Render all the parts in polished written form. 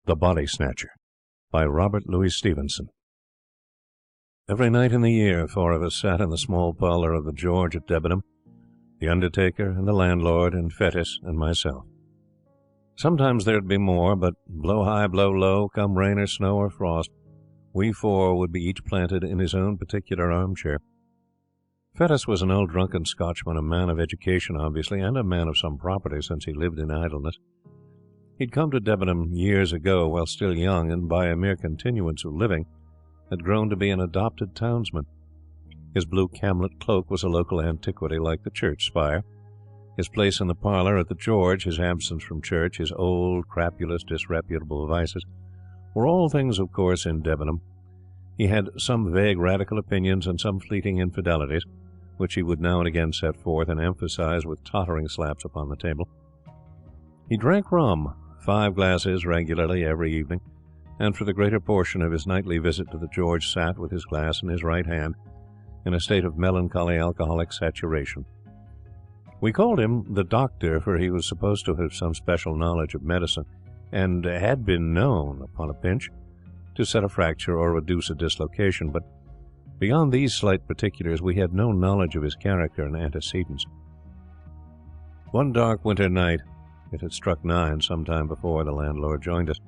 The Body Snatcher by Robert Louis Stevenson. Every night in the year 4 of us sat in the small parlour of the George at Debenham, the undertaker and the landlord and Fettes and myself. Sometimes there'd be more, but blow high, blow low, come rain or snow or frost, we four would be each planted in his own particular armchair. Fettes was an old drunken Scotchman, a man of education obviously, and a man of some property since he lived in idleness. He'd come to Debenham years ago while still young, and by a mere continuance of living had grown to be an adopted townsman. His blue camlet cloak was a local antiquity like the church spire. His place in the parlour at the George, his absence from church, his old, crapulous, disreputable vices, were all things, of course, in Debenham. He had some vague radical opinions and some fleeting infidelities, which he would now and again set forth and emphasize with tottering slaps upon the table. He drank rum, 5 glasses regularly every evening, and for the greater portion of his nightly visit to the George sat with his glass in his right hand, in a state of melancholy alcoholic saturation. We called him the Doctor, for he was supposed to have some special knowledge of medicine, and had been known, upon a pinch, to set a fracture or reduce a dislocation, but beyond these slight particulars we had no knowledge of his character and antecedents. One dark winter night, it had struck 9 some time before the landlord joined us,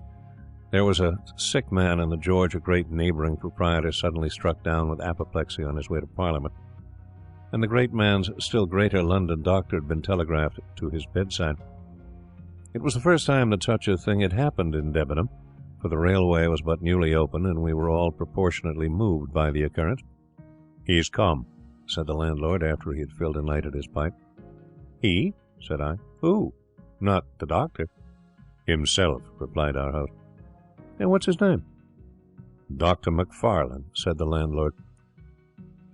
there was a sick man in the George. A great neighbouring proprietor suddenly struck down with apoplexy on his way to Parliament, and the great man's still greater London doctor had been telegraphed to his bedside. It was the first time that such a thing had happened in Debenham, for the railway was but newly open, and we were all proportionately moved by the occurrence. "He's come," said the landlord after he had filled and lighted his pipe. "He?" said I. "Who? Not the doctor?" "Himself," replied our host. "And what's his name?" "Dr. Macfarlane," said the landlord.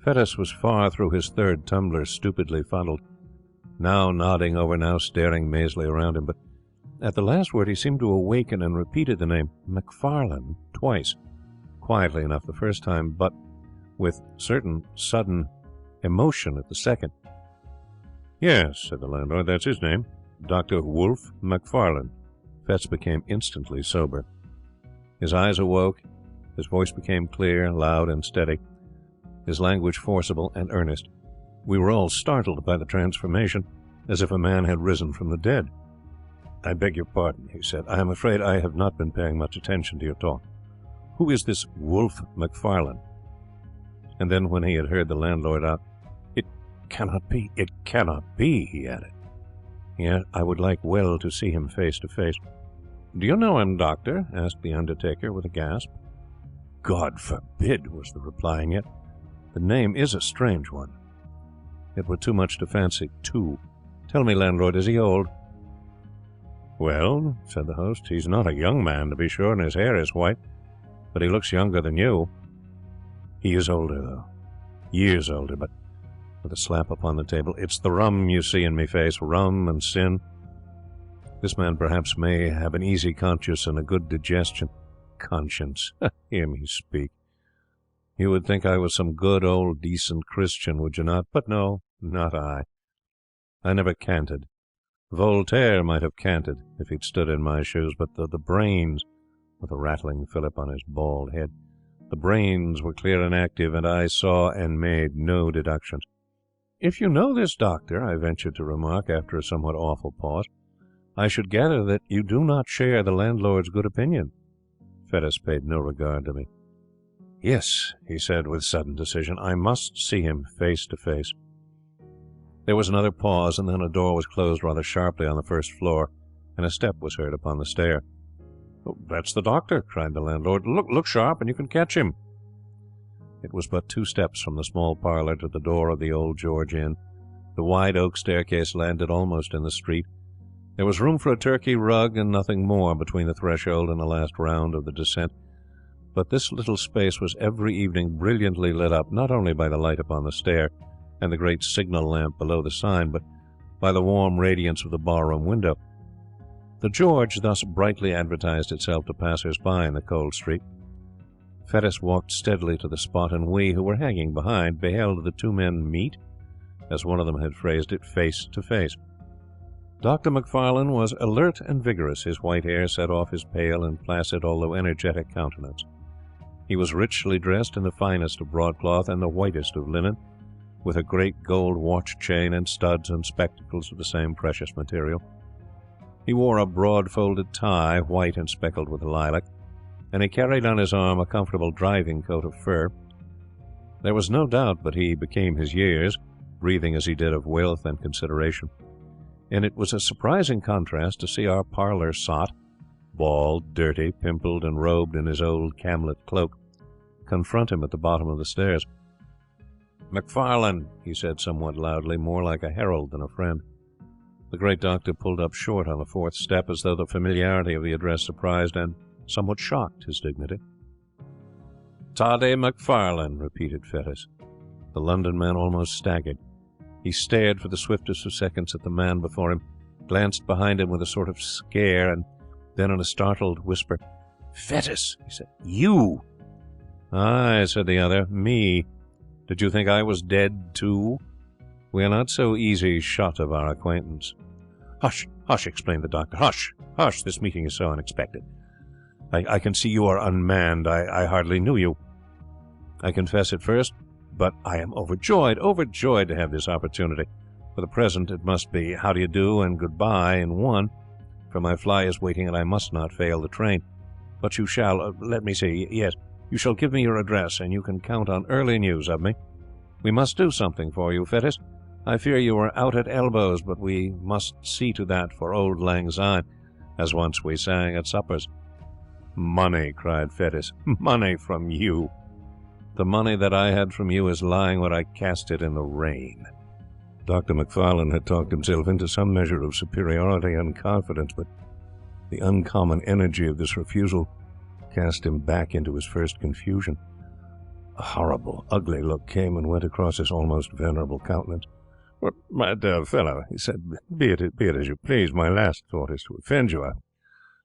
Fettes was far through his 3rd tumbler, stupidly fuddled, now nodding over, now staring mazily around him, but at the last word he seemed to awaken and repeated the name Macfarlane twice, quietly enough the first time, but with certain sudden emotion at the second. "Yes," said the landlord, "that's his name. Dr. Wolfe Macfarlane." Fettes became instantly sober. His eyes awoke, his voice became clear, loud and steady, his language forcible and earnest. We were all startled by the transformation, as if a man had risen from the dead. "I beg your pardon," he said. "I am afraid I have not been paying much attention to your talk. Who is this Wolfe Macfarlane?" And then, when he had heard the landlord out, "It cannot be," he added. "Yet I would like well to see him face to face." "Do you know him, Doctor?" asked the undertaker with a gasp. "God forbid," was the reply, and yet the name is a strange one. It were too much to fancy, too. Tell me, landlord, is he old?" "Well," said the host, "he's not a young man, to be sure, and his hair is white, but he looks younger than you." "He is older, though. Years older, but," with a slap upon the table, "it's the rum you see in me face, rum and sin. This man perhaps may have an easy conscience and a good digestion. Conscience! Hear me speak. You would think I was some good old decent Christian, would you not? But no, not I. I never canted. Voltaire might have canted if he'd stood in my shoes, but the brains," with a rattling fillip on his bald head, "the brains were clear and active, and I saw and made no deductions." "If you know this, Doctor," I ventured to remark after a somewhat awful pause, "I should gather that you do not share the landlord's good opinion." Fettes paid no regard to me. "Yes," he said with sudden decision, "I must see him face to face." There was another pause, and then a door was closed rather sharply on the first floor, and a step was heard upon the stair. "Oh, that's the doctor," cried the landlord. Look sharp, and you can catch him." It was but 2 steps from the small parlour to the door of the old George Inn. The wide oak staircase landed almost in the street. There was room for a Turkey rug and nothing more between the threshold and the last round of the descent, but this little space was every evening brilliantly lit up, not only by the light upon the stair and the great signal lamp below the sign, but by the warm radiance of the bar-room window. The George thus brightly advertised itself to passers-by in the cold street. Fettes walked steadily to the spot, and we, who were hanging behind, beheld the 2 men meet, as one of them had phrased it, face to face. Dr. Macfarlane was alert and vigorous. His white hair set off his pale and placid, although energetic, countenance. He was richly dressed in the finest of broadcloth and the whitest of linen, with a great gold watch chain and studs and spectacles of the same precious material. He wore a broad-folded tie, white and speckled with lilac, and he carried on his arm a comfortable driving coat of fur. There was no doubt but he became his years, breathing as he did of wealth and consideration, and it was a surprising contrast to see our parlour sot, bald, dirty, pimpled, and robed in his old camlet cloak, confront him at the bottom of the stairs. "Macfarlane," he said somewhat loudly, more like a herald than a friend. The great doctor pulled up short on the fourth step, as though the familiarity of the address surprised and somewhat shocked his dignity. "Toddy Macfarlane," repeated Fettes. The London man almost staggered. He stared for the swiftest of seconds at the man before him, glanced behind him with a sort of scare, and then in a startled whisper, "Fettes," he said. "You!" "Aye," said the other, "me. Did you think I was dead too? We are not so easy shut of our acquaintance." "Hush, hush," explained the doctor. "Hush, hush. This meeting is so unexpected. I can see you are unmanned. I hardly knew you. I confess at first, but I am overjoyed to have this opportunity. For the present it must be how do you do and goodbye in one, for my fly is waiting and I must not fail the train. But you shall, let me see, yes, you shall give me your address, and you can count on early news of me. We must do something for you, Fettes. I fear you are out at elbows, but we must see to that for old Lang Syne, as once we sang at suppers." "Money," cried Fettes. "Money from you. The money that I had from you is lying where I cast it in the rain." Dr. Macfarlane had talked himself into some measure of superiority and confidence, but the uncommon energy of this refusal cast him back into his first confusion. A horrible, ugly look came and went across his almost venerable countenance. "Well, my dear fellow," he said, be it as you please. My last thought is to offend you.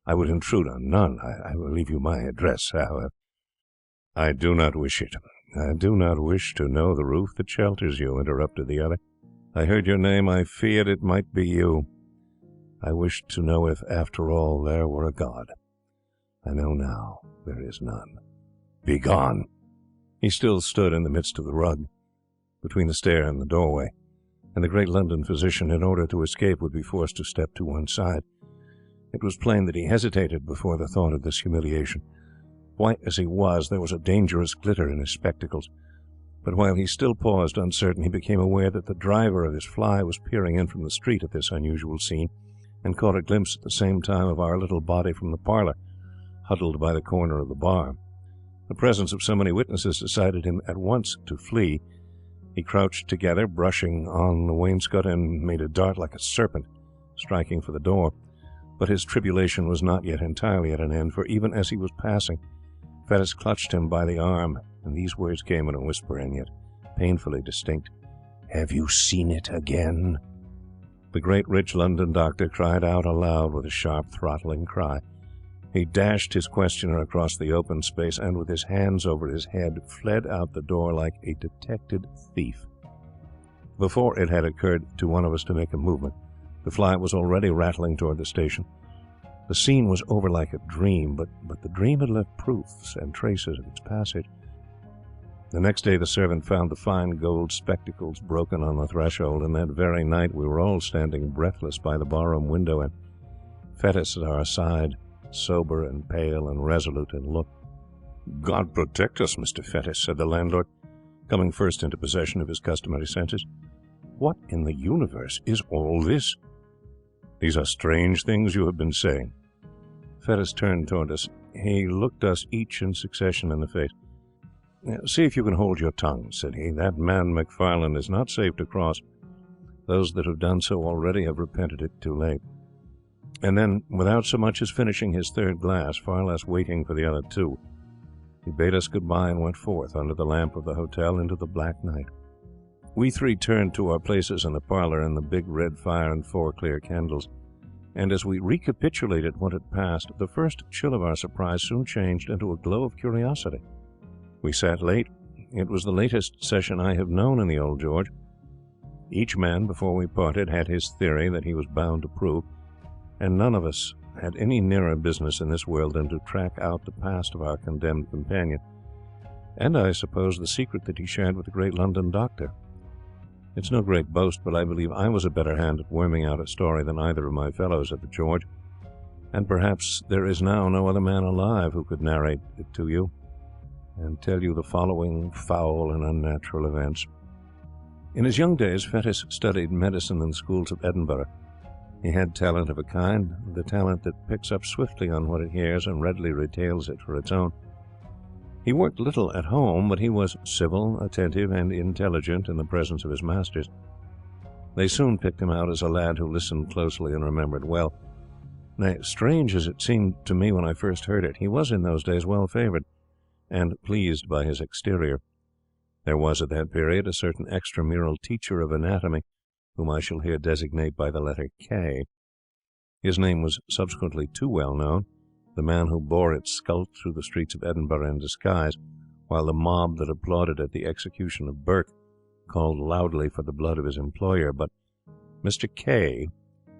I would intrude on none. I will leave you my address, however." "I do not wish it. I do not wish to know the roof that shelters you," interrupted the other. "I heard your name. I feared it might be you. I wished to know if, after all, there were a God. I know now there is none. Begone!" He still stood in the midst of the rug, between the stair and the doorway, and the great London physician, in order to escape, would be forced to step to one side. It was plain that he hesitated before the thought of this humiliation. White as he was, there was a dangerous glitter in his spectacles. But while he still paused uncertain, he became aware that the driver of his fly was peering in from the street at this unusual scene, and caught a glimpse at the same time of our little body from the parlour, huddled by the corner of the bar. The presence of so many witnesses decided him at once to flee. He crouched together, brushing on the wainscot, and made a dart like a serpent, striking for the door. But his tribulation was not yet entirely at an end, for even as he was passing, Fettes clutched him by the arm, and these words came in a whisper, and yet painfully distinct. "Have you seen it again?" The great rich London doctor cried out aloud with a sharp throttling cry. He dashed his questioner across the open space, and with his hands over his head fled out the door like a detected thief. Before it had occurred to one of us to make a movement, the fly was already rattling toward the station. The scene was over like a dream, but the dream had left proofs and traces of its passage. The next day the servant found the fine gold spectacles broken on the threshold, and that very night we were all standing breathless by the barroom window, and Fettes at our side, sober and pale and resolute in look. "God protect us, Mr. Fettes," said the landlord, coming first into possession of his customary senses. "What in the universe is all this? These are strange things you have been saying." Fettes turned toward us. He looked us each in succession in the face. "See if you can hold your tongue," said he. "That man Macfarlane is not safe to cross. Those that have done so already have repented it too late." And then, without so much as finishing his third glass, far less waiting for the other two, he bade us goodbye and went forth under the lamp of the hotel into the black night. We three turned to our places in the parlour in the big red fire and 4 clear candles, and as we recapitulated what had passed, the first chill of our surprise soon changed into a glow of curiosity. We sat late. It was the latest session I have known in the Old George. Each man, before we parted, had his theory that he was bound to prove, and none of us had any nearer business in this world than to track out the past of our condemned companion, and I suppose the secret that he shared with the great London doctor. It's no great boast, but I believe I was a better hand at worming out a story than either of my fellows at the George, and perhaps there is now no other man alive who could narrate it to you and tell you the following foul and unnatural events. In his young days, Fettes studied medicine in the schools of Edinburgh. He had talent of a kind, the talent that picks up swiftly on what it hears and readily retails it for its own. He worked little at home, but he was civil, attentive, and intelligent in the presence of his masters. They soon picked him out as a lad who listened closely and remembered well. Nay, strange as it seemed to me when I first heard it, he was in those days well favoured, and pleased by his exterior. There was at that period a certain extramural teacher of anatomy, whom I shall here designate by the letter K. His name was subsequently too well known. The man who bore it skulked through the streets of Edinburgh in disguise, while the mob that applauded at the execution of Burke called loudly for the blood of his employer. But Mr. K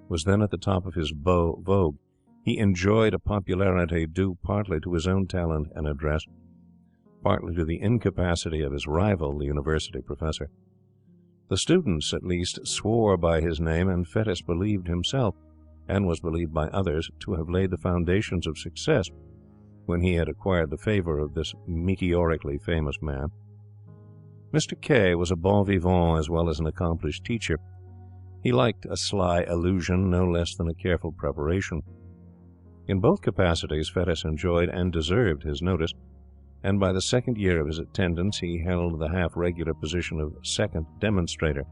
was then at the top of his vogue. He enjoyed a popularity due partly to his own talent and address, partly to the incapacity of his rival, the university professor. The students, at least, swore by his name, and Fettes believed himself, and was believed by others, to have laid the foundations of success when he had acquired the favour of this meteorically famous man. Mr. K was a bon vivant as well as an accomplished teacher. He liked a sly allusion no less than a careful preparation. In both capacities Fettes enjoyed and deserved his notice, and by the second year of his attendance he held the half-regular position of second demonstrator,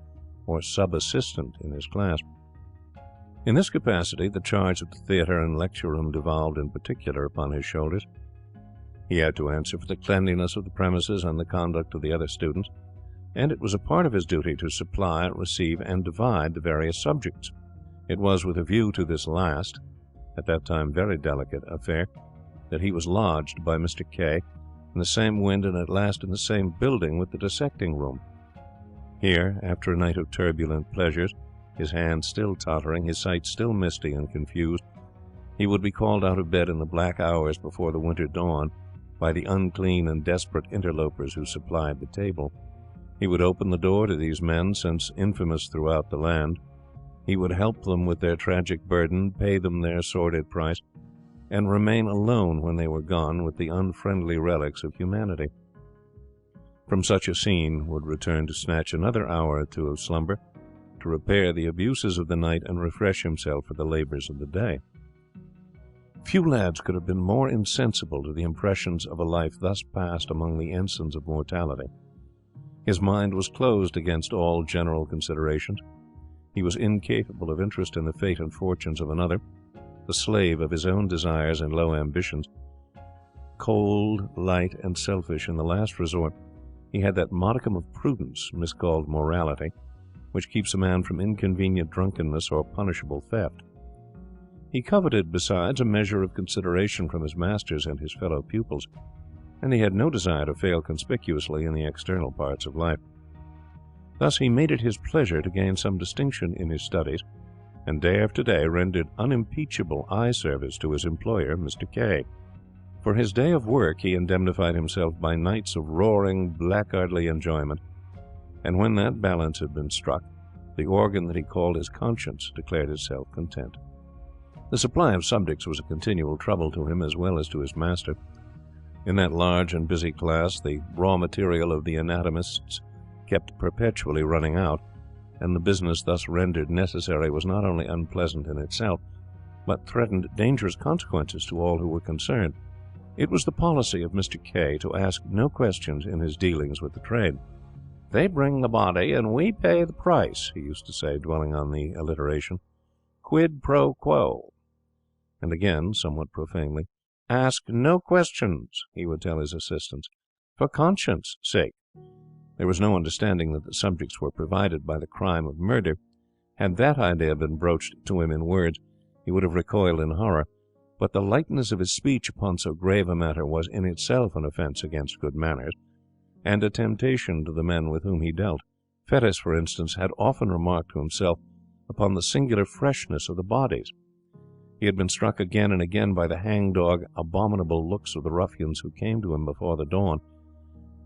or sub-assistant, in his class. In this capacity the charge of the theatre and lecture-room devolved in particular upon his shoulders. He had to answer for the cleanliness of the premises and the conduct of the other students, and it was a part of his duty to supply, receive, and divide the various subjects. It was with a view to this last, at that time very delicate, affair, that he was lodged by Mr. K in the same wind and at last in the same building with the dissecting room. Here, after a night of turbulent pleasures, his hand still tottering, his sight still misty and confused, he would be called out of bed in the black hours before the winter dawn by the unclean and desperate interlopers who supplied the table. He would open the door to these men, since infamous throughout the land. He would help them with their tragic burden, pay them their sordid price, and remain alone when they were gone with the unfriendly relics of humanity. From such a scene would return to snatch another hour or two of slumber, to repair the abuses of the night and refresh himself for the labours of the day. Few lads could have been more insensible to the impressions of a life thus passed among the ensigns of mortality. His mind was closed against all general considerations. He was incapable of interest in the fate and fortunes of another, the slave of his own desires and low ambitions. Cold, light, and selfish in the last resort, he had that modicum of prudence, miscalled morality, which keeps a man from inconvenient drunkenness or punishable theft. He coveted, besides, a measure of consideration from his masters and his fellow pupils, and he had no desire to fail conspicuously in the external parts of life. Thus he made it his pleasure to gain some distinction in his studies, and day after day rendered unimpeachable eye service to his employer, Mr. K. For his day of work he indemnified himself by nights of roaring, blackguardly enjoyment, and when that balance had been struck, the organ that he called his conscience declared itself content. The supply of subjects was a continual trouble to him as well as to his master. In that large and busy class, the raw material of the anatomists kept perpetually running out, and the business thus rendered necessary was not only unpleasant in itself, but threatened dangerous consequences to all who were concerned. It was the policy of Mr. K to ask no questions in his dealings with the trade. "They bring the body, and we pay the price," he used to say, dwelling on the alliteration. "Quid pro quo." And again, somewhat profanely, "Ask no questions," he would tell his assistants, "for conscience' sake." There was no understanding that the subjects were provided by the crime of murder. Had that idea been broached to him in words, he would have recoiled in horror, but the lightness of his speech upon so grave a matter was in itself an offence against good manners, and a temptation to the men with whom he dealt. Fettes, for instance, had often remarked to himself upon the singular freshness of the bodies. He had been struck again and again by the hang-dog, abominable looks of the ruffians who came to him before the dawn,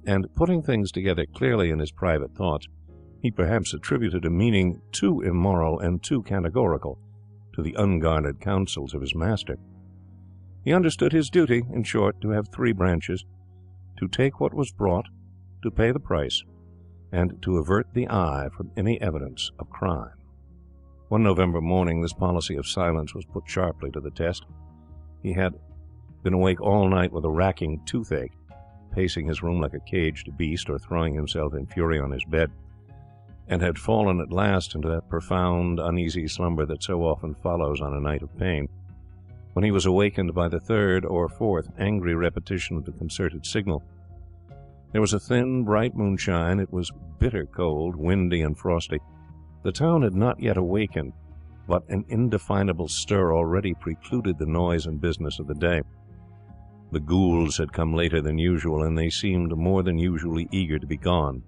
and, putting things together clearly in his private thoughts, he perhaps attributed a meaning too immoral and too categorical to the unguarded counsels of his master. He understood his duty, in short, to have three branches: to take what was brought, to pay the price, and to avert the eye from any evidence of crime. One November morning this policy of silence was put sharply to the test. He had been awake all night with a racking toothache, pacing his room like a caged beast, or throwing himself in fury on his bed, and had fallen at last into that profound, uneasy slumber that so often follows on a night of pain, when he was awakened by the third or fourth angry repetition of the concerted signal. There was a thin, bright moonshine. It was bitter cold, windy and frosty. The town had not yet awakened, but an indefinable stir already precluded the noise and business of the day. The ghouls had come later than usual, and they seemed more than usually eager to be gone.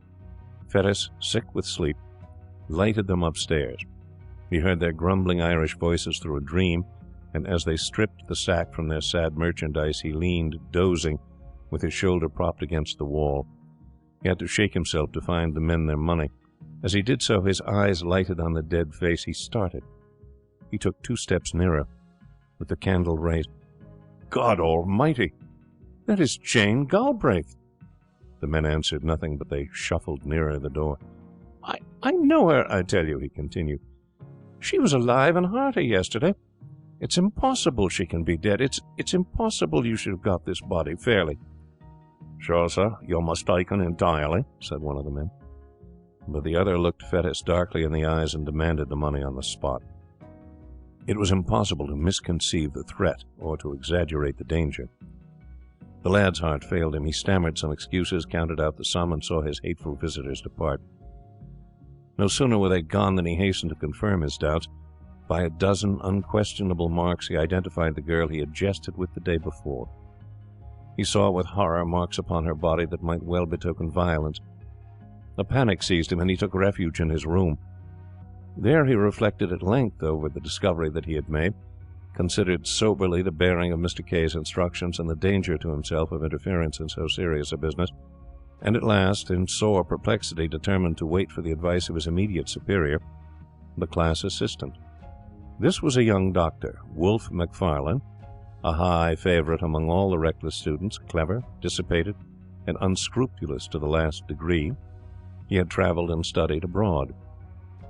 Fettes, sick with sleep, lighted them upstairs. He heard their grumbling Irish voices through a dream, and as they stripped the sack from their sad merchandise, he leaned, dozing, with his shoulder propped against the wall. He had to shake himself to find the men their money. As he did so, his eyes lighted on the dead face. He started. He took 2 steps nearer, with the candle raised. "God Almighty! That is Jane Galbraith!" The men answered nothing, but they shuffled nearer the door. I know her, I tell you," he continued. "She was alive and hearty yesterday. It's impossible she can be dead. It's impossible you should have got this body fairly." "Sure, sir, you're mistaken entirely," said one of the men. But the other looked Fettes darkly in the eyes and demanded the money on the spot. It was impossible to misconceive the threat or to exaggerate the danger. The lad's heart failed him. He stammered some excuses, counted out the sum, and saw his hateful visitors depart. No sooner were they gone than he hastened to confirm his doubts. By a dozen unquestionable marks he identified the girl he had jested with the day before. He saw with horror marks upon her body that might well betoken violence. A panic seized him, and he took refuge in his room. There he reflected at length over the discovery that he had made, considered soberly the bearing of Mr. K's instructions and the danger to himself of interference in so serious a business, and at last, in sore perplexity, determined to wait for the advice of his immediate superior, the class assistant. This was a young doctor, Wolfe Macfarlane, a high favourite among all the reckless students, clever, dissipated, and unscrupulous to the last degree. He had travelled and studied abroad.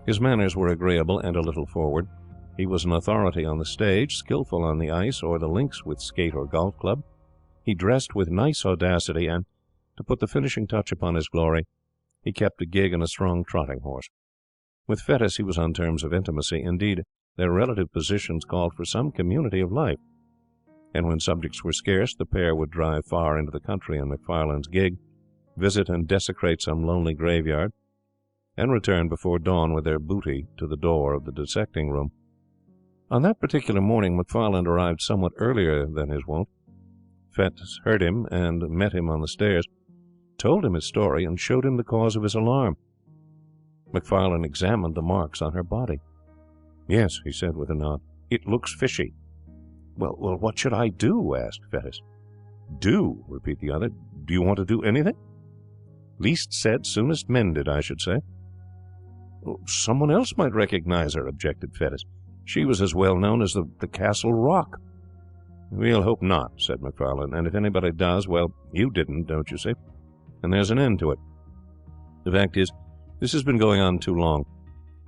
His manners were agreeable and a little forward. He was an authority on the stage, skilful on the ice or the links with skate or golf club. He dressed with nice audacity, and, to put the finishing touch upon his glory, he kept a gig and a strong trotting horse. With Fettes he was on terms of intimacy. Indeed, their relative positions called for some community of life, and when subjects were scarce, the pair would drive far into the country in Macfarlane's gig, visit and desecrate some lonely graveyard, and return before dawn with their booty to the door of the dissecting room. On that particular morning Macfarlane arrived somewhat earlier than his wont. Fettes heard him and met him on the stairs, told him his story, and showed him the cause of his alarm. Macfarlane examined the marks on her body. "Yes," he said with a nod, "it looks fishy." Well, what should I do?" asked Fettes. "Do?" repeated the other. "Do you want to do anything?" "Least said, soonest mended, I should say." "Someone else might recognize her," objected Fettes. "She was as well known as the Castle Rock." "We'll hope not," said Macfarlane, "and if anybody does, well, you didn't, don't you see? And there's an end to it. The fact is, this has been going on too long.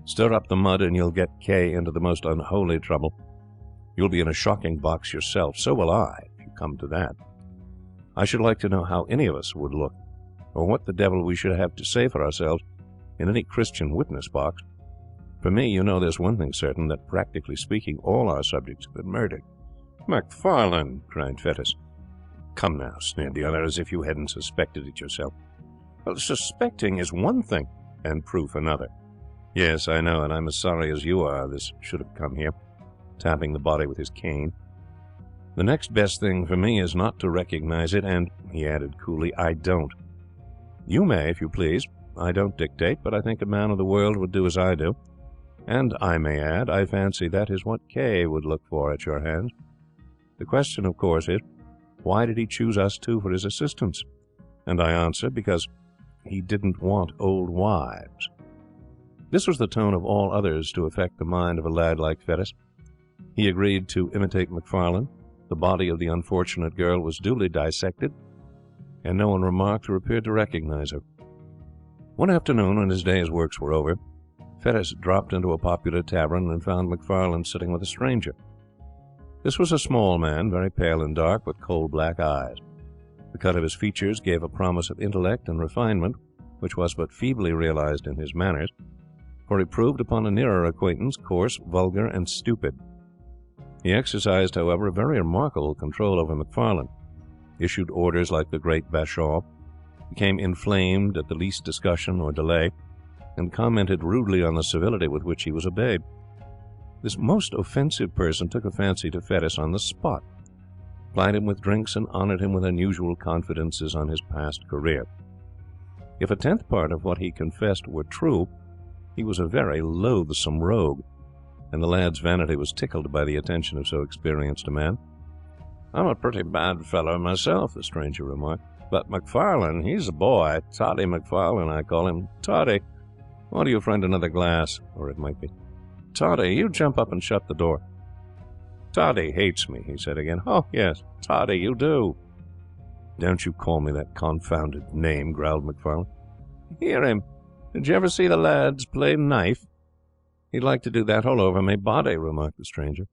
Stir up the mud and you'll get Kay into the most unholy trouble. You'll be in a shocking box yourself. So will I, if you come to that. I should like to know how any of us would look, or what the devil we should have to say for ourselves in any Christian witness box. For me, you know there's one thing certain, that, practically speaking, all our subjects have been murdered." "Macfarlane!" cried Fettes. "Come now," sneered the other, "as if you hadn't suspected it yourself." "Well, suspecting is one thing, and proof another." "Yes, I know, and I'm as sorry as you are this should have come here," tapping the body with his cane. "The next best thing for me is not to recognize it, and," he added coolly, "I don't. You may, if you please, I don't dictate, but I think a man of the world would do as I do. And I may add, I fancy that is what Kay would look for at your hands. The question, of course, is, why did he choose us two for his assistants? And I answer, because he didn't want old wives." This was the tone of all others to affect the mind of a lad like Fettes. He agreed to imitate Macfarlane. The body of the unfortunate girl was duly dissected, and no one remarked or appeared to recognize her. One afternoon, when his day's works were over, Fettes dropped into a popular tavern and found Macfarlane sitting with a stranger. This was a small man, very pale and dark, with coal black eyes. The cut of his features gave a promise of intellect and refinement, which was but feebly realized in his manners, for he proved upon a nearer acquaintance coarse, vulgar, and stupid. He exercised, however, a very remarkable control over Macfarlane, issued orders like the great Bashaw, became inflamed at the least discussion or delay, and commented rudely on the civility with which he was obeyed. This most offensive person took a fancy to Fettes on the spot, plied him with drinks, and honoured him with unusual confidences on his past career. If a tenth part of what he confessed were true, he was a very loathsome rogue, and the lad's vanity was tickled by the attention of so experienced a man. "I'm a pretty bad fellow myself," the stranger remarked, "but Macfarlane, he's a boy. Toddy Macfarlane, I call him. Toddy, why do you friend another glass?" Or it might be, "Toddy, you jump up and shut the door." "Toddy hates me," he said again. "Oh, yes, Toddy, you do." "Don't you call me that confounded name," growled Macfarlane. "Hear him. Did you ever see the lads play knife?" "He'd like to do that all over my body," remarked the stranger.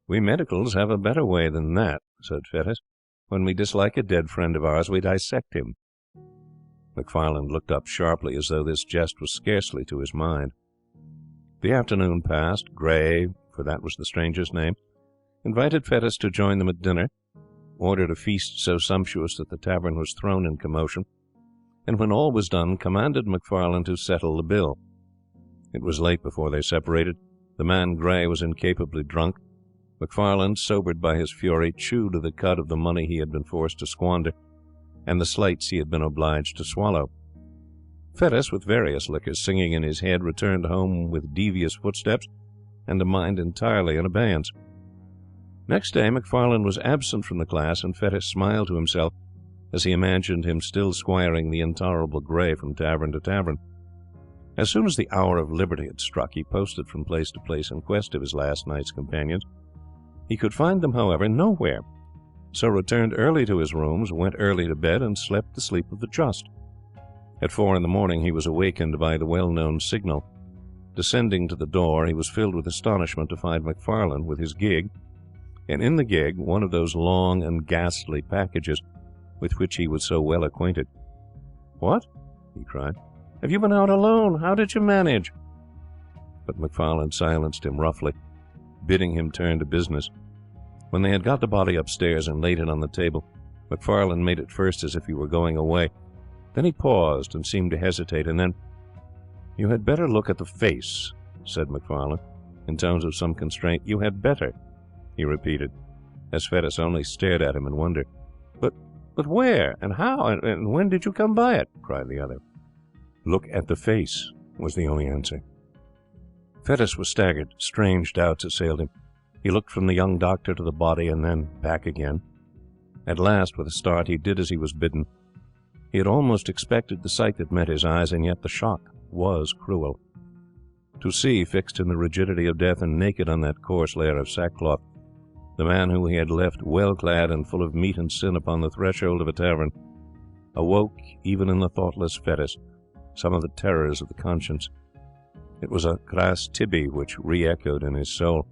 "We medicals have a better way than that," said Fettes. "When we dislike a dead friend of ours, we dissect him." Macfarlane looked up sharply, as though this jest was scarcely to his mind. The afternoon passed. Gray, for that was the stranger's name, invited Fettes to join them at dinner, ordered a feast so sumptuous that the tavern was thrown in commotion, and when all was done, commanded Macfarlane to settle the bill. It was late before they separated. The man Gray was incapably drunk. Macfarlane, sobered by his fury, chewed the cud of the money he had been forced to squander, and the slights he had been obliged to swallow. Fettes, with various liquors singing in his head, returned home with devious footsteps and a mind entirely in abeyance. Next day Macfarlane was absent from the class, and Fettes smiled to himself as he imagined him still squiring the intolerable Gray from tavern to tavern. As soon as the hour of liberty had struck, he posted from place to place in quest of his last night's companions. He could find them, however, nowhere, so returned early to his rooms, went early to bed, and slept the sleep of the just. At 4 in the morning he was awakened by the well-known signal. Descending to the door, he was filled with astonishment to find Macfarlane with his gig, and in the gig one of those long and ghastly packages with which he was so well acquainted. "What?" he cried. "Have you been out alone? How did you manage?" But Macfarlane silenced him roughly, bidding him turn to business. When they had got the body upstairs and laid it on the table, Macfarlane made at first as if he were going away. Then he paused and seemed to hesitate, and then, "You had better look at the face," said Macfarlane, in tones of some constraint. "You had better," he repeated, as Fettes only stared at him in wonder. But where, and how, and when did you come by it?" cried the other. "Look at the face," was the only answer. Fettes was staggered. Strange doubts assailed him. He looked from the young doctor to the body, and then back again. At last, with a start, he did as he was bidden. He had almost expected the sight that met his eyes, and yet the shock was cruel. To see, fixed in the rigidity of death and naked on that coarse layer of sackcloth, the man who he had left well clad and full of meat and sin upon the threshold of a tavern, awoke, even in the thoughtless Fettes, some of the terrors of the conscience. It was a cras tibi which re-echoed in his soul,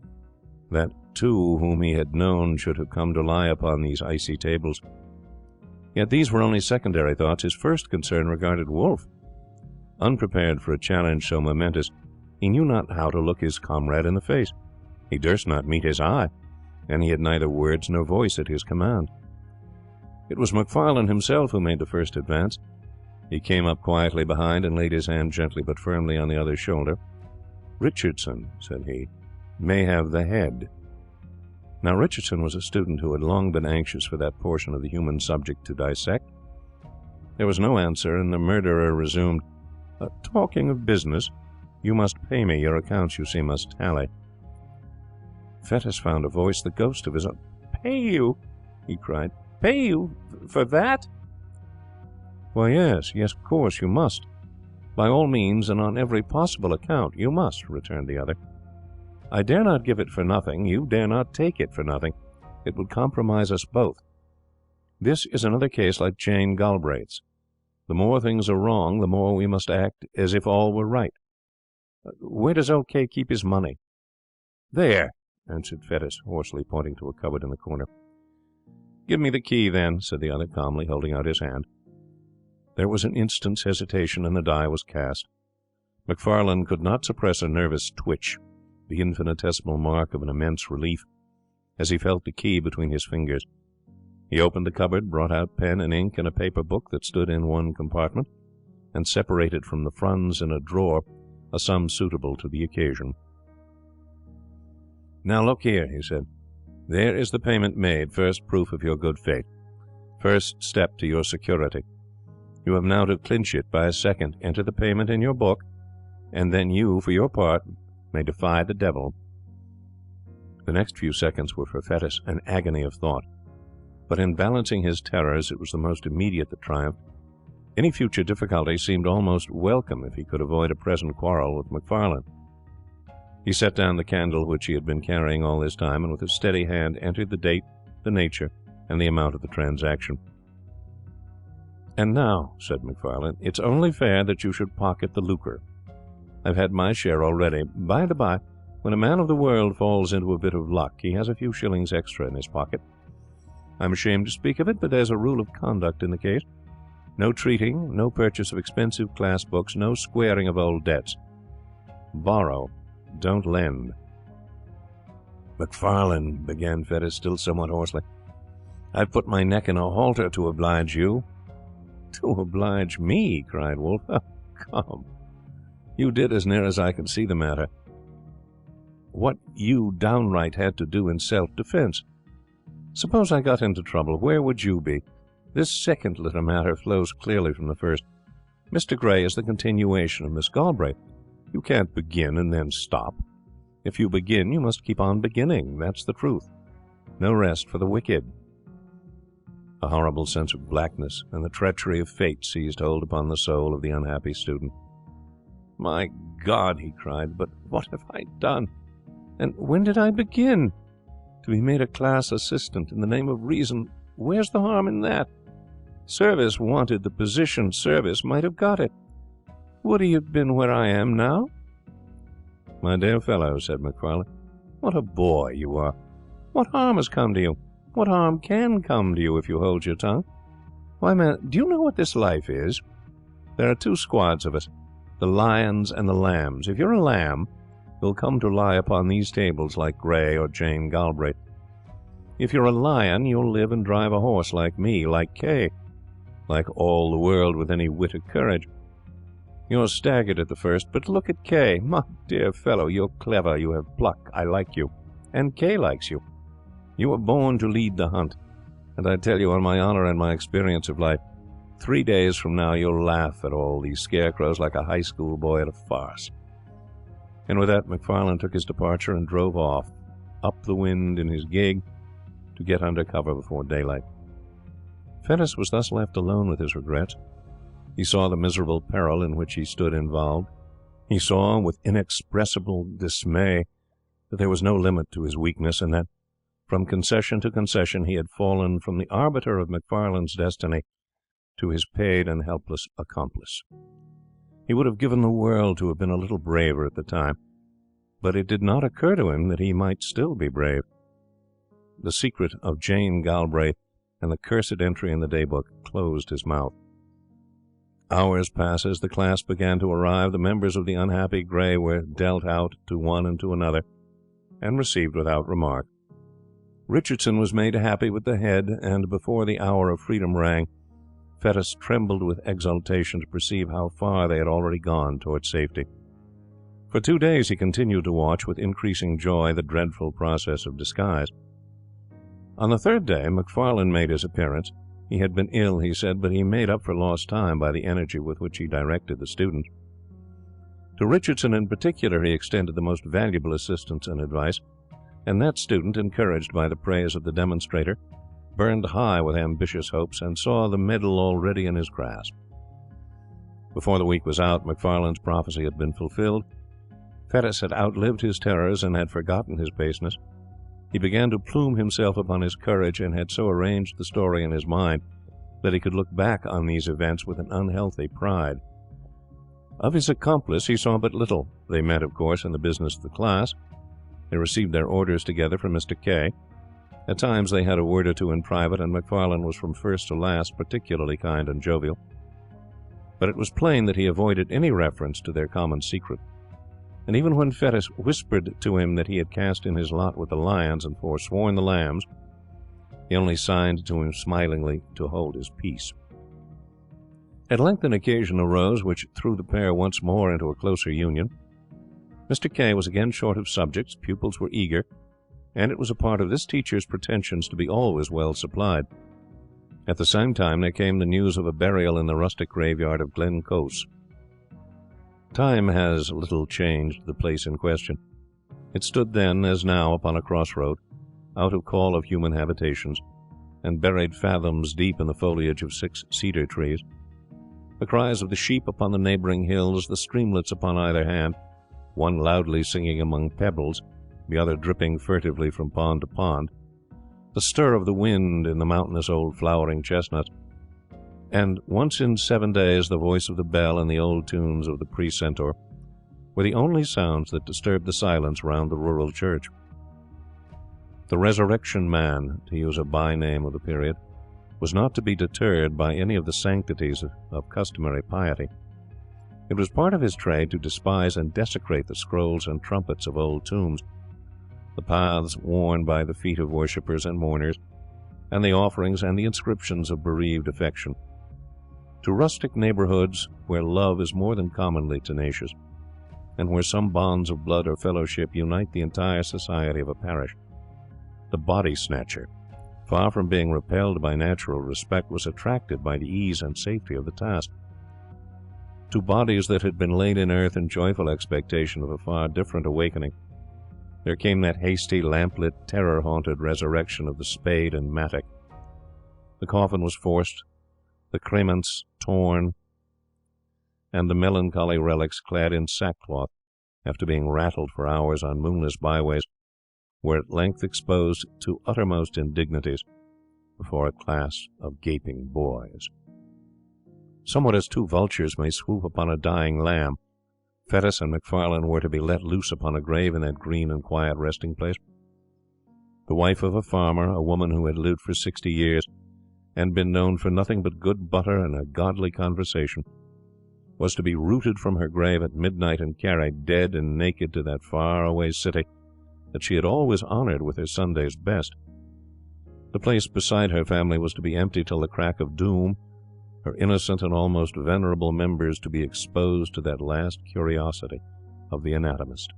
that two whom he had known should have come to lie upon these icy tables. Yet these were only secondary thoughts. His first concern regarded Wolfe. Unprepared for a challenge so momentous, he knew not how to look his comrade in the face. He durst not meet his eye, and he had neither words nor voice at his command. It was Macfarlane himself who made the first advance. He came up quietly behind and laid his hand gently but firmly on the other's shoulder. "Richardson," said he, "may have the head." Now Richardson was a student who had long been anxious for that portion of the human subject to dissect. There was no answer, and the murderer resumed, "Talking of business, you must pay me. Your accounts, you see, must tally." Fettes found a voice, the ghost of his own. "Pay you?" he cried. "Pay you for that?" "Why, yes, of course you must. By all means, and on every possible account, you must," returned the other. "I dare not give it for nothing. You dare not take it for nothing. It would compromise us both. This is another case like Jane Galbraith's. The more things are wrong, the more we must act as if all were right. Where does old K keep his money?" "There," answered Fettes, hoarsely, pointing to a cupboard in the corner. "Give me the key, then," said the other, calmly, holding out his hand. There was an instant's hesitation, and the die was cast. Macfarlane could not suppress a nervous twitch, the infinitesimal mark of an immense relief, as he felt the key between his fingers. He opened the cupboard, brought out pen and ink and a paper book that stood in one compartment, and separated from the funds in a drawer a sum suitable to the occasion. "Now look here," he said. "There is the payment made, first proof of your good faith, first step to your security. You have now to clinch it by a second. Enter the payment in your book, and then you, for your part, may defy the devil." The next few seconds were for Fettes an agony of thought, but in balancing his terrors it was the most immediate that triumphed. Any future difficulty seemed almost welcome if he could avoid a present quarrel with Macfarlane. He set down the candle which he had been carrying all this time, and with a steady hand entered the date, the nature, and the amount of the transaction. "And now," said Macfarlane, "it's only fair that you should pocket the lucre. I've had my share already. By the by, when a man of the world falls into a bit of luck, he has a few shillings extra in his pocket. I'm ashamed to speak of it, but there's a rule of conduct in the case. No treating, no purchase of expensive class books, no squaring of old debts. Borrow, don't lend." "Macfarlane," began Fettes, still somewhat hoarsely, "I've put my neck in a halter to oblige you." "To oblige me?" cried Wolfe. "Oh, come. You did, as near as I can see the matter, what you downright had to do in self-defence. Suppose I got into trouble, where would you be? This second little matter flows clearly from the first. Mr. Grey is the continuation of Miss Galbraith. You can't begin and then stop. If you begin, you must keep on beginning. That's the truth. No rest for the wicked." A horrible sense of blackness and the treachery of fate seized hold upon the soul of the unhappy student. "My God!" he cried, "but what have I done? And when did I begin? To be made a class assistant in the name of reason, where's the harm in that? Service wanted the position. Service might have got it. Would he have been where I am now?" "My dear fellow," said Macfarlane, "what a boy you are. What harm has come to you? What harm can come to you if you hold your tongue? Why, man, do you know what this life is? There are two squads of us, the lions and the lambs. If you're a lamb, you'll come to lie upon these tables like Grey or Jane Galbraith. If you're a lion, you'll live and drive a horse like me, like Kay, like all the world with any wit or courage. You're staggered at the first, but look at Kay. My dear fellow, you're clever, you have pluck, I like you, and Kay likes you. You were born to lead the hunt, and I tell you on my honour and my experience of life, 3 days from now you'll laugh at all these scarecrows like a high school boy at a farce." And with that Macfarlane took his departure and drove off, up the wind in his gig, to get under cover before daylight. Fettes was thus left alone with his regrets. He saw the miserable peril in which he stood involved. He saw, with inexpressible dismay, that there was no limit to his weakness, and that, from concession to concession, he had fallen from the arbiter of Macfarlane's destiny to his paid and helpless accomplice. He would have given the world to have been a little braver at the time, but it did not occur to him that he might still be brave. The secret of Jane Galbraith and the cursed entry in the day-book closed his mouth. Hours passed. As the class began to arrive, the members of the unhappy Grey were dealt out to one and to another, and received without remark. Richardson was made happy with the head, and before the hour of freedom rang, Fettes trembled with exultation to perceive how far they had already gone towards safety. For 2 days he continued to watch with increasing joy the dreadful process of disguise. On the third day Macfarlane made his appearance, He had been ill, he said, but he made up for lost time by the energy with which he directed the students. To Richardson in particular he extended the most valuable assistance and advice, and that student, encouraged by the praise of the demonstrator, burned high with ambitious hopes and saw the medal already in his grasp. Before the week was out, Macfarlane's prophecy had been fulfilled. Fettes had outlived his terrors and had forgotten his baseness. He began to plume himself upon his courage, and had so arranged the story in his mind that he could look back on these events with an unhealthy pride. Of his accomplice he saw but little. They met, of course, in the business of the class. They received their orders together from Mr. K. At times they had a word or two in private, and Macfarlane was from first to last particularly kind and jovial. But it was plain that he avoided any reference to their common secret. And even when Fettes whispered to him that he had cast in his lot with the lions and forsworn the lambs, he only signed to him smilingly to hold his peace. At length an occasion arose which threw the pair once more into a closer union. Mr. K. was again short of subjects, pupils were eager, and it was a part of this teacher's pretensions to be always well supplied. At the same time there came the news of a burial in the rustic graveyard of Glencose. Time has little changed the place in question. It stood then, as now, upon a crossroad, out of call of human habitations, and buried fathoms deep in the foliage of 6 cedar trees. The cries of the sheep upon the neighbouring hills, the streamlets upon either hand, one loudly singing among pebbles, the other dripping furtively from pond to pond, the stir of the wind in the mountainous old flowering chestnuts, and once in 7 days the voice of the bell and the old tunes of the precentor were the only sounds that disturbed the silence round the rural church. The Resurrection Man, to use a by-name of the period, was not to be deterred by any of the sanctities of customary piety. It was part of his trade to despise and desecrate the scrolls and trumpets of old tombs, the paths worn by the feet of worshippers and mourners, and the offerings and the inscriptions of bereaved affection. To rustic neighbourhoods, where love is more than commonly tenacious, and where some bonds of blood or fellowship unite the entire society of a parish, the body snatcher, far from being repelled by natural respect, was attracted by the ease and safety of the task. To bodies that had been laid in earth in joyful expectation of a far different awakening, there came that hasty, lamplit, terror-haunted resurrection of the spade and mattock. The coffin was forced, the crements torn, and the melancholy relics, clad in sackcloth, after being rattled for hours on moonless byways, were at length exposed to uttermost indignities before a class of gaping boys. Somewhat as 2 vultures may swoop upon a dying lamb, Fettes and Macfarlane were to be let loose upon a grave in that green and quiet resting place. The wife of a farmer, a woman who had lived for 60 years, and been known for nothing but good butter and a godly conversation, was to be rooted from her grave at midnight and carried dead and naked to that far-away city that she had always honoured with her Sunday's best. The place beside her family was to be empty till the crack of doom, her innocent and almost venerable members to be exposed to that last curiosity of the anatomist.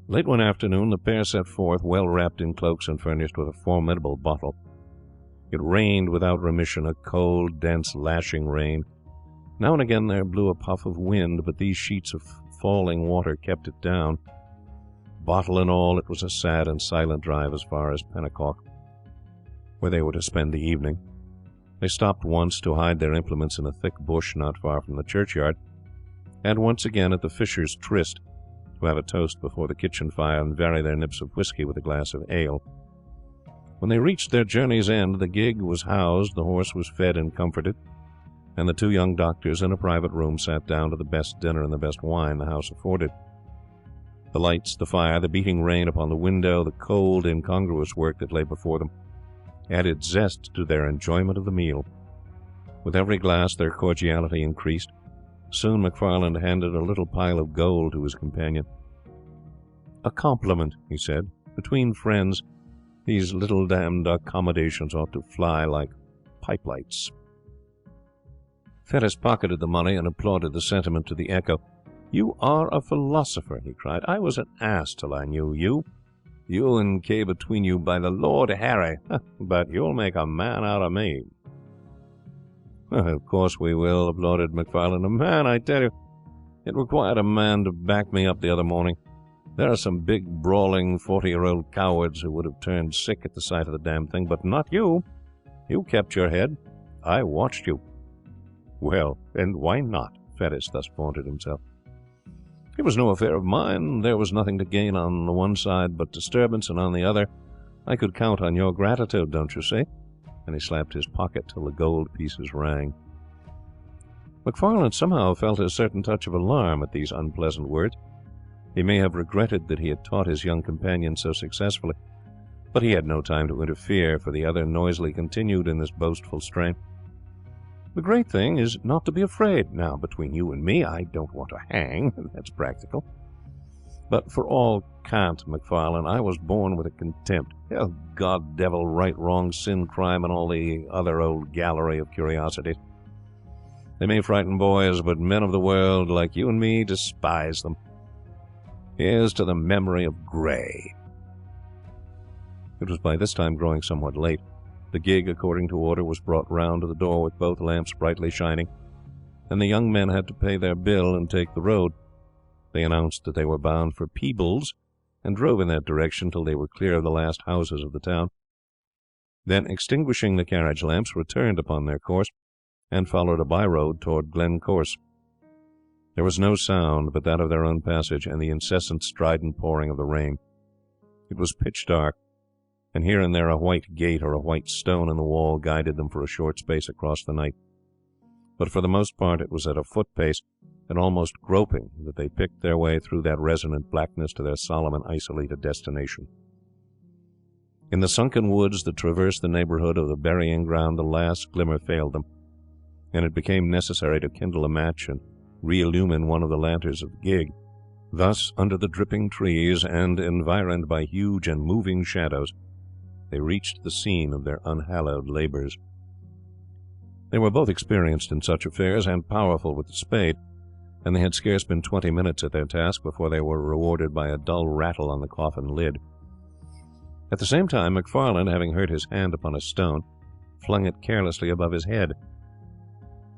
Late one afternoon the pair set forth, well wrapped in cloaks and furnished with a formidable bottle. It rained without remission, a cold, dense, lashing rain. Now and again there blew a puff of wind, but these sheets of falling water kept it down. Bottle and all, it was a sad and silent drive as far as Pennacock, where they were to spend the evening. They stopped once to hide their implements in a thick bush not far from the churchyard, and once again at the Fisher's Tryst, to have a toast before the kitchen fire and vary their nips of whisky with a glass of ale. When they reached their journey's end, the gig was housed, the horse was fed and comforted, and the 2 young doctors in a private room sat down to the best dinner and the best wine the house afforded. The lights, the fire, the beating rain upon the window, the cold, incongruous work that lay before them, added zest to their enjoyment of the meal. With every glass their cordiality increased. Soon Macfarlane handed a little pile of gold to his companion. "A compliment," he said. "Between friends, these little damned accommodations ought to fly like pipe lights." Fettes pocketed the money and applauded the sentiment to the echo. "You are a philosopher," he cried. "I was an ass till I knew you. You and Kay between you, by the Lord Harry, but you'll make a man out of me." "Of course we will," applauded Macfarlane. "A man, I tell you. It required a man to back me up the other morning. There are some big, brawling, 40-year-old cowards who would have turned sick at the sight of the damn thing, but not you. You kept your head. I watched you." "Well, and why not?" Fettes thus vaunted himself. "It was no affair of mine. There was nothing to gain on the one side but disturbance, and on the other I could count on your gratitude, don't you see?" And he slapped his pocket till the gold pieces rang. Macfarlane somehow felt a certain touch of alarm at these unpleasant words. He may have regretted that he had taught his young companion so successfully, but he had no time to interfere, for the other noisily continued in this boastful strain. "The great thing is not to be afraid. Now, between you and me, I don't want to hang. That's practical. But for all cant, Macfarlane, I was born with a contempt. Oh, God, devil, right, wrong, sin, crime, and all the other old gallery of curiosities. They may frighten boys, but men of the world, like you and me, despise them. Here's to the memory of Grey." It was by this time growing somewhat late. The gig, according to order, was brought round to the door with both lamps brightly shining, and the young men had to pay their bill and take the road. They announced that they were bound for Peebles, and drove in that direction till they were clear of the last houses of the town. Then, extinguishing the carriage lamps, returned upon their course, and followed a by-road toward Glencorse. There was no sound but that of their own passage and the incessant strident pouring of the rain. It was pitch dark, and here and there a white gate or a white stone in the wall guided them for a short space across the night. But for the most part it was at a foot pace, and almost groping, that they picked their way through that resonant blackness to their solemn and isolated destination. In the sunken woods that traversed the neighbourhood of the burying ground the last glimmer failed them, and it became necessary to kindle a match and re-illumine one of the lanterns of the gig. Thus, under the dripping trees, and environed by huge and moving shadows, they reached the scene of their unhallowed labours. They were both experienced in such affairs, and powerful with the spade, and they had scarce been 20 minutes at their task before they were rewarded by a dull rattle on the coffin lid. At the same time, Macfarlane, having hurt his hand upon a stone, flung it carelessly above his head.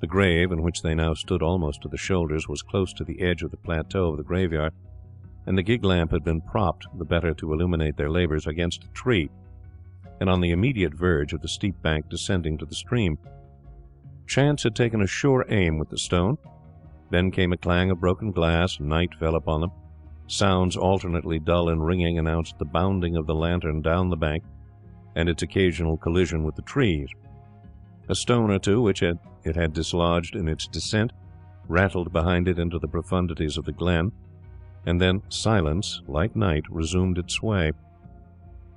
The grave, in which they now stood almost to the shoulders, was close to the edge of the plateau of the graveyard, and the gig lamp had been propped, the better to illuminate their labours, against a tree, and on the immediate verge of the steep bank descending to the stream. Chance had taken a sure aim with the stone. Then came a clang of broken glass. Night fell upon them. Sounds alternately dull and ringing announced the bounding of the lantern down the bank, and its occasional collision with the trees. A stone or two, which it had dislodged in its descent, rattled behind it into the profundities of the glen, and then silence, like night, resumed its sway.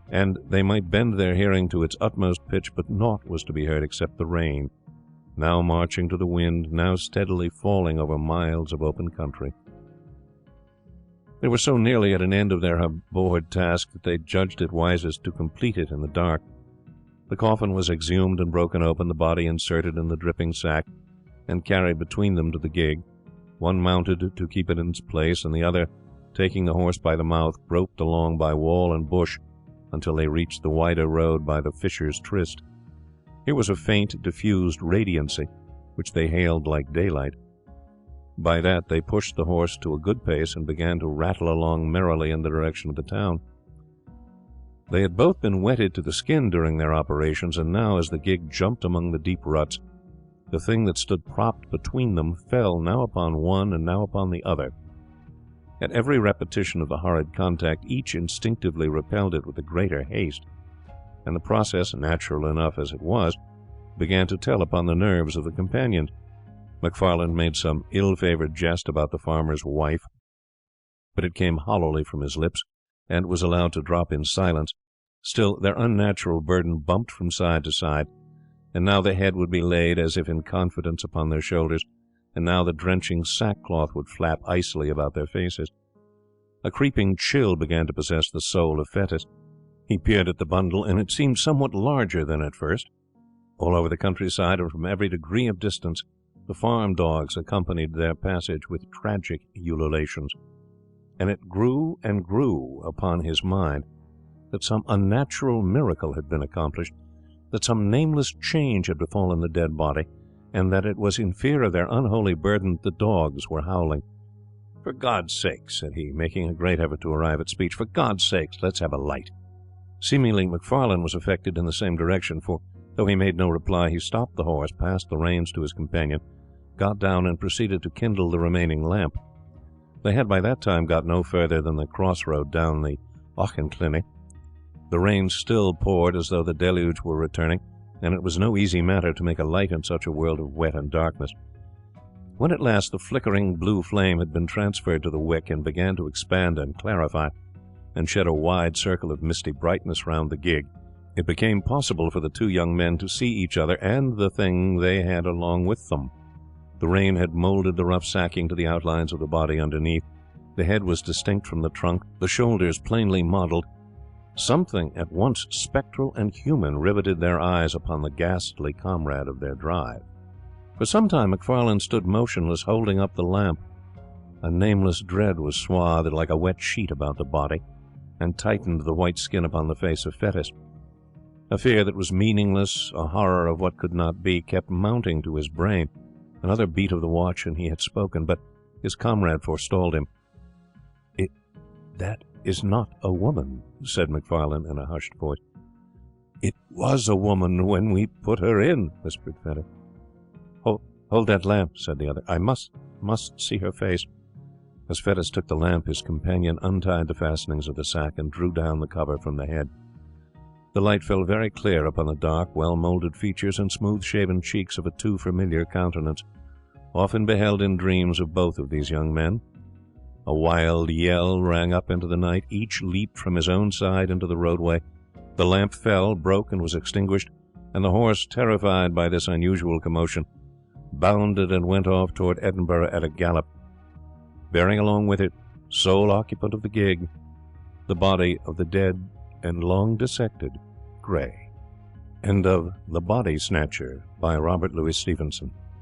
And they might bend their hearing to its utmost pitch, but naught was to be heard except the rain, now marching to the wind, now steadily falling over miles of open country. They were so nearly at an end of their abhorred task that they judged it wisest to complete it in the dark. The coffin was exhumed and broken open, the body inserted in the dripping sack, and carried between them to the gig. One mounted to keep it in its place, and the other, taking the horse by the mouth, groped along by wall and bush until they reached the wider road by the Fisher's Tryst. Here was a faint, diffused radiancy, which they hailed like daylight. By that they pushed the horse to a good pace and began to rattle along merrily in the direction of the town. They had both been wetted to the skin during their operations, and now, as the gig jumped among the deep ruts, the thing that stood propped between them fell now upon one and now upon the other. At every repetition of the horrid contact, each instinctively repelled it with the greater haste, and the process, natural enough as it was, began to tell upon the nerves of the companions. Macfarlane made some ill-favoured jest about the farmer's wife, but it came hollowly from his lips, and was allowed to drop in silence. Still, their unnatural burden bumped from side to side, and now the head would be laid as if in confidence upon their shoulders, and now the drenching sackcloth would flap icily about their faces. A creeping chill began to possess the soul of Fettes. He peered at the bundle, and it seemed somewhat larger than at first. All over the countryside, and from every degree of distance, the farm dogs accompanied their passage with tragic ululations, and it grew and grew upon his mind that some unnatural miracle had been accomplished, that some nameless change had befallen the dead body, and that it was in fear of their unholy burden the dogs were howling. "For God's sake," said he, making a great effort to arrive at speech, "for God's sake, let's have a light." Seemingly Macfarlane was affected in the same direction, for, though he made no reply, he stopped the horse, passed the reins to his companion, got down, and proceeded to kindle the remaining lamp. They had by that time got no further than the crossroad down the Auchenclinny. The rain still poured as though the deluge were returning, and it was no easy matter to make a light in such a world of wet and darkness. When at last the flickering blue flame had been transferred to the wick and began to expand and clarify, and shed a wide circle of misty brightness round the gig, it became possible for the two young men to see each other and the thing they had along with them. The rain had moulded the rough sacking to the outlines of the body underneath. The head was distinct from the trunk, the shoulders plainly modelled. Something at once spectral and human riveted their eyes upon the ghastly comrade of their drive. For some time Macfarlane stood motionless, holding up the lamp. A nameless dread was swathed like a wet sheet about the body, and tightened the white skin upon the face of Fettes. A fear that was meaningless, a horror of what could not be, kept mounting to his brain. Another beat of the watch and he had spoken, but his comrade forestalled him. "That is not a woman," said Macfarlane in a hushed voice. "It was a woman when we put her in," whispered Fettes. Hold that lamp," said the other. "I must see her face." As Fettes took the lamp, his companion untied the fastenings of the sack and drew down the cover from the head. The light fell very clear upon the dark, well-moulded features and smooth-shaven cheeks of a too familiar countenance, often beheld in dreams of both of these young men. A wild yell rang up into the night. Each leaped from his own side into the roadway. The lamp fell, broke, and was extinguished, and the horse, terrified by this unusual commotion, bounded and went off toward Edinburgh at a gallop, bearing along with it, sole occupant of the gig, the body of the dead and long dissected Grey. End of The Body Snatcher by Robert Louis Stevenson.